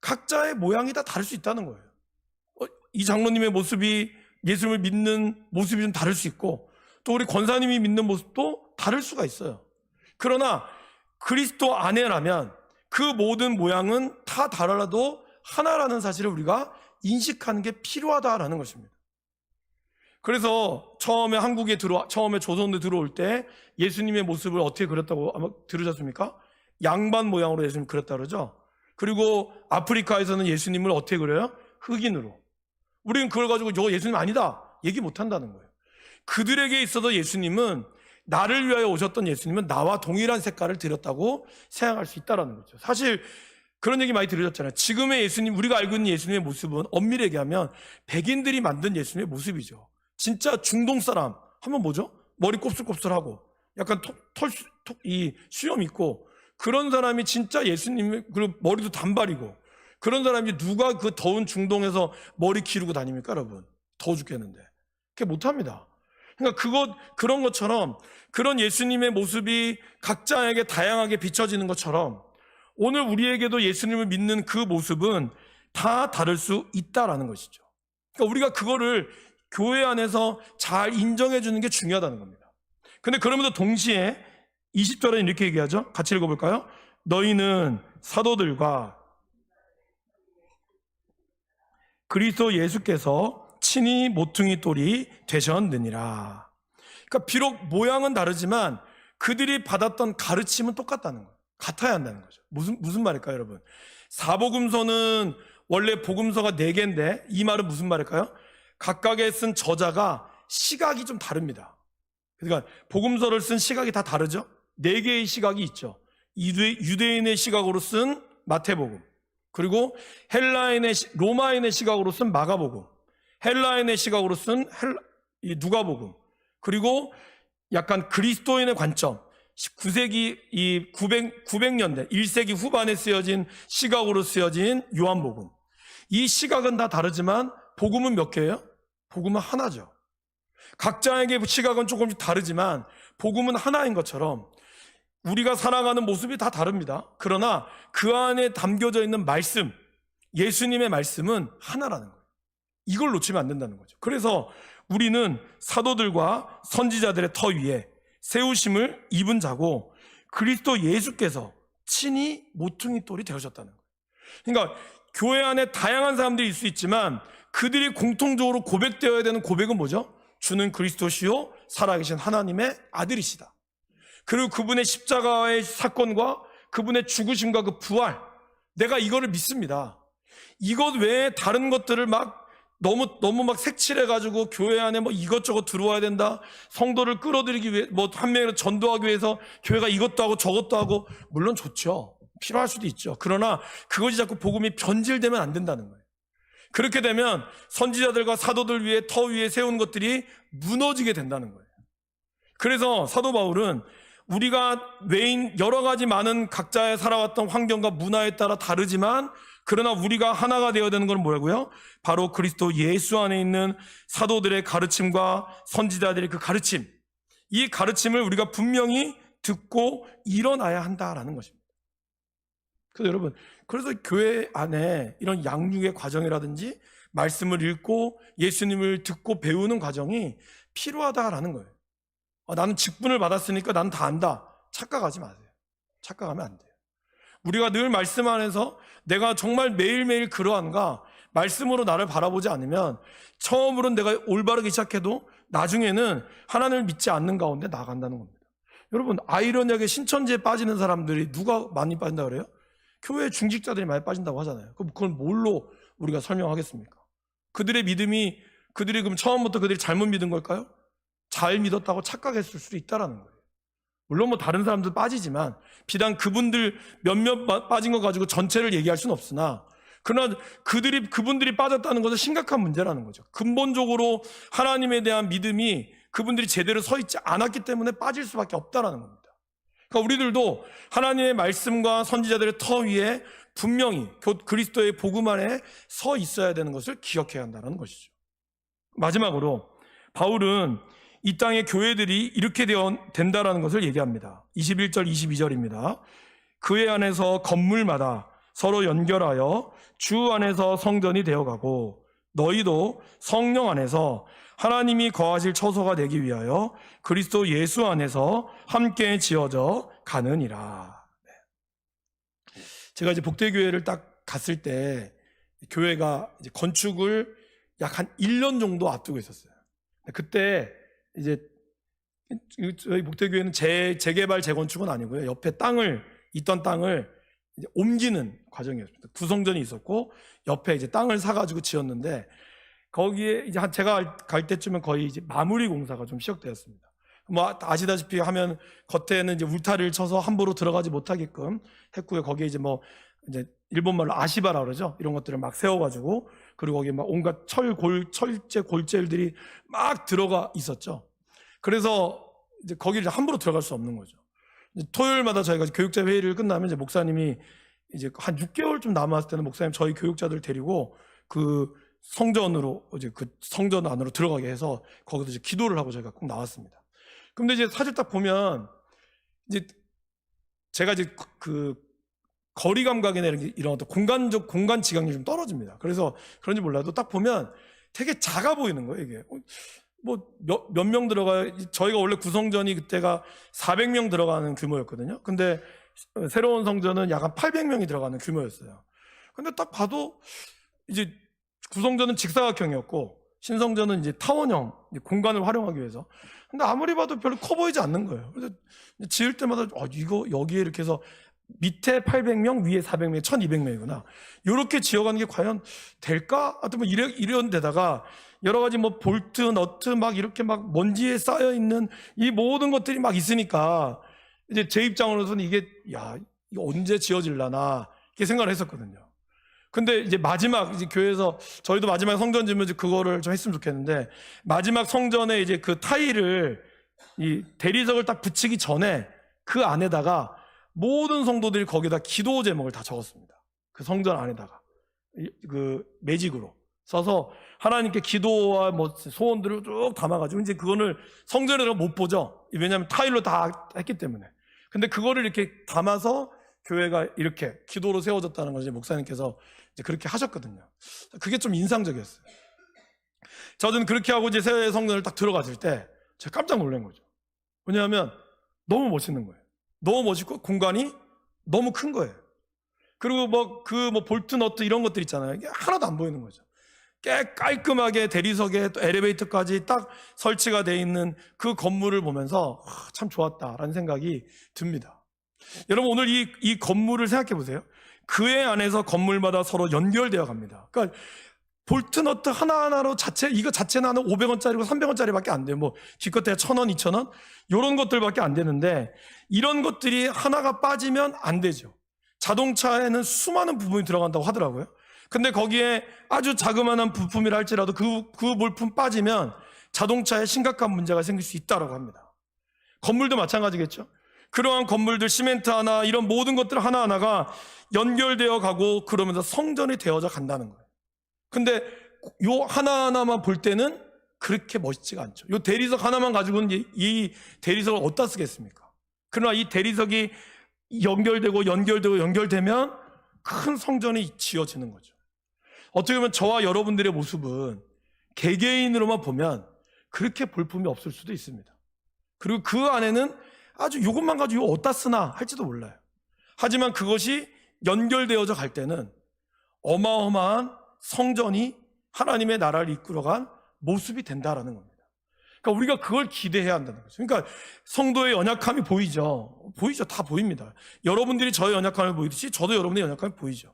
각자의 모양이 다 다를 수 있다는 거예요. 이 장로님의 모습이 예수님을 믿는 모습이 좀 다를 수 있고, 또 우리 권사님이 믿는 모습도 다를 수가 있어요. 그러나 그리스도 안에라면 그 모든 모양은 다 다르라도 하나라는 사실을 우리가 인식하는 게 필요하다라는 것입니다. 그래서 처음에 처음에 조선에 들어올 때 예수님의 모습을 어떻게 그렸다고 아마 들으셨습니까? 양반 모양으로 예수님 그렸다 그러죠. 그리고 아프리카에서는 예수님을 어떻게 그려요? 흑인으로. 우리는 그걸 가지고 저 예수님 아니다 얘기 못 한다는 거예요. 그들에게 있어서 예수님은, 나를 위하여 오셨던 예수님은 나와 동일한 색깔을 드렸다고 생각할 수 있다는 거죠. 사실 그런 얘기 많이 들으셨잖아요. 지금의 예수님, 우리가 알고 있는 예수님의 모습은 엄밀히 얘기하면 백인들이 만든 예수님의 모습이죠. 진짜 중동 사람 하면 뭐죠? 머리 곱슬곱슬하고 약간 이 수염 있고, 그런 사람이 진짜 예수님, 그리고 머리도 단발이고, 그런 사람이 누가 그 더운 중동에서 머리 기르고 다닙니까, 여러분? 더워 죽겠는데. 그게 못합니다. 그러니까 그런 것처럼, 그런 예수님의 모습이 각자에게 다양하게 비춰지는 것처럼 오늘 우리에게도 예수님을 믿는 그 모습은 다 다를 수 있다라는 것이죠. 그러니까 우리가 그거를 교회 안에서 잘 인정해 주는 게 중요하다는 겁니다. 근데 그러면서 동시에 20절에 이렇게 얘기하죠. 같이 읽어볼까요? 너희는 사도들과 그리스도 예수께서 친히 모퉁이 돌이 되셨느니라. 그러니까 비록 모양은 다르지만 그들이 받았던 가르침은 똑같다는 거예요. 같아야 한다는 거죠. 무슨 말일까요, 여러분? 사복음서는 원래 복음서가 4개인데 이 말은 무슨 말일까요? 각각에 쓴 저자가 시각이 좀 다릅니다. 그러니까 복음서를 쓴 시각이 다 다르죠? 4개의 시각이 있죠. 유대인의 시각으로 쓴 마태복음, 그리고 로마인의 시각으로 쓴 마가복음, 헬라인의 시각으로 쓴 이 누가복음, 그리고 약간 그리스도인의 관점, 9세기 이 900년대 1세기 후반에 쓰여진 시각으로 쓰여진 요한복음. 이 시각은 다 다르지만 복음은 몇 개예요? 복음은 하나죠. 각자에게 시각은 조금씩 다르지만 복음은 하나인 것처럼 우리가 살아가는 모습이 다 다릅니다. 그러나 그 안에 담겨져 있는 말씀, 예수님의 말씀은 하나라는 거예요. 이걸 놓치면 안 된다는 거죠. 그래서 우리는 사도들과 선지자들의 터 위에 세우심을 입은 자고 그리스도 예수께서 친히 모퉁이 돌이 되어졌다는 거예요. 그러니까 교회 안에 다양한 사람들이 있을 수 있지만 그들이 공통적으로 고백되어야 되는 고백은 뭐죠? 주는 그리스도시요 살아계신 하나님의 아들이시다. 그리고 그분의 십자가의 사건과 그분의 죽으심과 그 부활, 내가 이거를 믿습니다. 이것 외에 다른 것들을 막 너무 막 색칠해가지고 교회 안에 뭐 이것저것 들어와야 된다, 성도를 끌어들이기 위해 뭐 한 명을 전도하기 위해서 교회가 이것도 하고 저것도 하고, 물론 좋죠. 필요할 수도 있죠. 그러나 그것이 자꾸 복음이 변질되면 안 된다는 거예요. 그렇게 되면 선지자들과 사도들 위에 터 위에 세운 것들이 무너지게 된다는 거예요. 그래서 사도 바울은 우리가 외인 여러 가지 많은 각자의 살아왔던 환경과 문화에 따라 다르지만 그러나 우리가 하나가 되어야 되는 건 뭐라고요? 바로 그리스도 예수 안에 있는 사도들의 가르침과 선지자들의 그 가르침, 이 가르침을 우리가 분명히 듣고 일어나야 한다라는 것입니다. 그래서 여러분, 그래서 교회 안에 이런 양육의 과정이라든지 말씀을 읽고 예수님을 듣고 배우는 과정이 필요하다라는 거예요. 나는 직분을 받았으니까 나는 다 안다. 착각하지 마세요. 착각하면 안 돼요. 우리가 늘 말씀 안에서 내가 정말 매일매일 그러한가, 말씀으로 나를 바라보지 않으면 처음으로는 내가 올바르게 시작해도 나중에는 하나님을 믿지 않는 가운데 나간다는 겁니다. 여러분, 아이러니하게 신천지에 빠지는 사람들이 누가 많이 빠진다고 그래요? 교회 중직자들이 많이 빠진다고 하잖아요. 그럼 그걸 뭘로 우리가 설명하겠습니까? 그들의 믿음이, 그들이 그럼 처음부터 그들이 잘못 믿은 걸까요? 잘 믿었다고 착각했을 수도 있다는 거예요. 물론 뭐 다른 사람도 빠지지만 비단 그분들 몇몇 빠진 거 가지고 전체를 얘기할 수는 없으나, 그러나 그분들이 빠졌다는 것은 심각한 문제라는 거죠. 근본적으로 하나님에 대한 믿음이 그분들이 제대로 서 있지 않았기 때문에 빠질 수밖에 없다는 겁니다. 그러니까 우리들도 하나님의 말씀과 선지자들의 터 위에 분명히 그리스도의 복음 안에 서 있어야 되는 것을 기억해야 한다는 것이죠. 마지막으로 바울은 이 땅의 교회들이 이렇게 된다라는 것을 얘기합니다. 21절 22절입니다. 그의 안에서 건물마다 서로 연결하여 주 안에서 성전이 되어가고 너희도 성령 안에서 하나님이 거하실 처소가 되기 위하여 그리스도 예수 안에서 함께 지어져 가느니라. 제가 이제 복대교회를 딱 갔을 때 교회가 이제 건축을 약 한 1년 정도 앞두고 있었어요. 그때 이제 저희 복대교회는 재개발 재건축은 아니고요. 옆에 있던 땅을 이제 옮기는 과정이었습니다. 구성전이 있었고 옆에 이제 땅을 사가지고 지었는데 거기에 이제 제가 갈 때쯤은 거의 이제 마무리 공사가 좀 시작되었습니다. 뭐 아시다시피 하면 겉에는 이제 울타리를 쳐서 함부로 들어가지 못하게끔 했고요. 거기에 이제 뭐 이제 일본말로 아시바라 그러죠. 이런 것들을 막 세워가지고, 그리고 거기에 막 온갖 철제 골재들이 막 들어가 있었죠. 그래서 이제 거기를 함부로 들어갈 수 없는 거죠. 토요일마다 저희가 교육자 회의를 끝나면 이제 목사님이 이제 한 6개월 좀 남았을 때는 목사님 저희 교육자들 데리고 그 성전으로 이제 그 성전 안으로 들어가게 해서 거기서 이제 기도를 하고 저희가 꼭 나왔습니다. 근데 이제 사실 딱 보면 이제 제가 이제 그 거리 감각이나 이런 어떤 공간 지각이 좀 떨어집니다. 그래서 그런지 몰라도 딱 보면 되게 작아 보이는 거예요, 이게. 뭐 몇 명 들어가요. 저희가 원래 구성전이 그때가 400명 들어가는 규모였거든요. 근데 새로운 성전은 약 한 800명이 들어가는 규모였어요. 근데 딱 봐도 이제 구성전은 직사각형이었고 신성전은 이제 타원형 공간을 활용하기 위해서. 근데 아무리 봐도 별로 커 보이지 않는 거예요. 그래서 지을 때마다 이거 여기에 이렇게 해서 밑에 800명, 위에 400명, 1200명이구나. 이렇게 지어가는 게 과연 될까? 하여튼 뭐 이런 데다가 여러 가지 뭐 볼트, 너트 막 이렇게 막 먼지에 쌓여 있는 이 모든 것들이 막 있으니까 이제 제 입장으로서는 이게 이거 언제 지어질라나 이렇게 생각을 했었거든요. 근데 이제 마지막 이제 교회에서 저희도 마지막 성전 지으면 그거를 좀 했으면 좋겠는데, 마지막 성전에 이제 그 타일을 이 대리석을 딱 붙이기 전에 그 안에다가 모든 성도들이 거기다 기도 제목을 다 적었습니다. 그 성전 안에다가 그 매직으로 써서 하나님께 기도와 뭐 소원들을 쭉 담아가지고, 이제 그거를 성전에서 못 보죠. 왜냐하면 타일로 다 했기 때문에. 근데 그거를 이렇게 담아서 교회가 이렇게 기도로 세워졌다는 걸 이제 목사님께서 이제 그렇게 하셨거든요. 그게 좀 인상적이었어요. 저는 그렇게 하고 이제 새 성전을 딱 들어갔을 때 제가 깜짝 놀란 거죠. 왜냐하면 너무 멋있는 거예요. 너무 멋있고 공간이 너무 큰 거예요. 그리고 뭐 볼트 너트 이런 것들 있잖아요. 이게 하나도 안 보이는 거죠. 깔끔하게 대리석에 또 엘리베이터까지 딱 설치가 돼 있는 그 건물을 보면서 참 좋았다라는 생각이 듭니다. 여러분, 오늘 이 건물을 생각해 보세요. 그의 안에서 건물마다 서로 연결되어 갑니다. 그러니까 볼트 너트 하나하나로 이거 자체는 한 500원짜리고 300원짜리밖에 안 돼요. 뭐 기껏해야 1,000원, 2,000원 이런 것들밖에 안 되는데, 이런 것들이 하나가 빠지면 안 되죠. 자동차에는 수많은 부품이 들어간다고 하더라고요. 근데 거기에 아주 자그마한 부품이라 할지라도 그 물품 빠지면 자동차에 심각한 문제가 생길 수 있다고 합니다. 건물도 마찬가지겠죠. 그러한 건물들, 시멘트 하나, 이런 모든 것들 하나하나가 연결되어 가고 그러면서 성전이 되어져 간다는 거예요. 근데 요 하나하나만 볼 때는 그렇게 멋있지가 않죠. 요 대리석 하나만 가지고는 이 대리석을 어디다 쓰겠습니까? 그러나 이 대리석이 연결되면 큰 성전이 지어지는 거죠. 어떻게 보면 저와 여러분들의 모습은 개개인으로만 보면 그렇게 볼품이 없을 수도 있습니다. 그리고 그 안에는 아주 이것만 가지고 이거 어디다 쓰나 할지도 몰라요. 하지만 그것이 연결되어져 갈 때는 어마어마한 성전이 하나님의 나라를 이끌어간 모습이 된다라는 겁니다. 그러니까 우리가 그걸 기대해야 한다는 거죠. 그러니까 성도의 연약함이 보이죠. 다 보입니다. 여러분들이 저의 연약함을 보이듯이 저도 여러분의 연약함이 보이죠.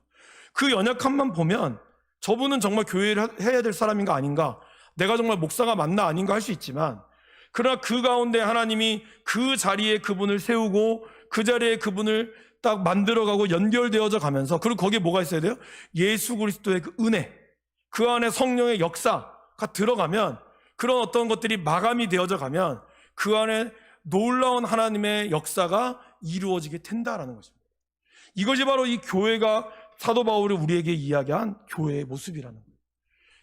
그 연약함만 보면 저분은 정말 교회를 해야 될 사람인가 아닌가, 내가 정말 목사가 맞나 아닌가 할 수 있지만, 그러나 그 가운데 하나님이 그 자리에 그분을 세우고 그 자리에 그분을 딱 만들어가고 연결되어져 가면서, 그리고 거기에 뭐가 있어야 돼요? 예수 그리스도의 그 은혜, 그 안에 성령의 역사가 들어가면, 그런 어떤 것들이 마감이 되어져 가면 그 안에 놀라운 하나님의 역사가 이루어지게 된다라는 것입니다. 이것이 바로 이 교회가 사도 바울이 우리에게 이야기한 교회의 모습이라는 거예요.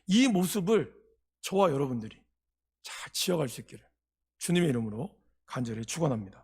이 모습을 저와 여러분들이 잘 지어갈 수 있기를 주님의 이름으로 간절히 축원합니다.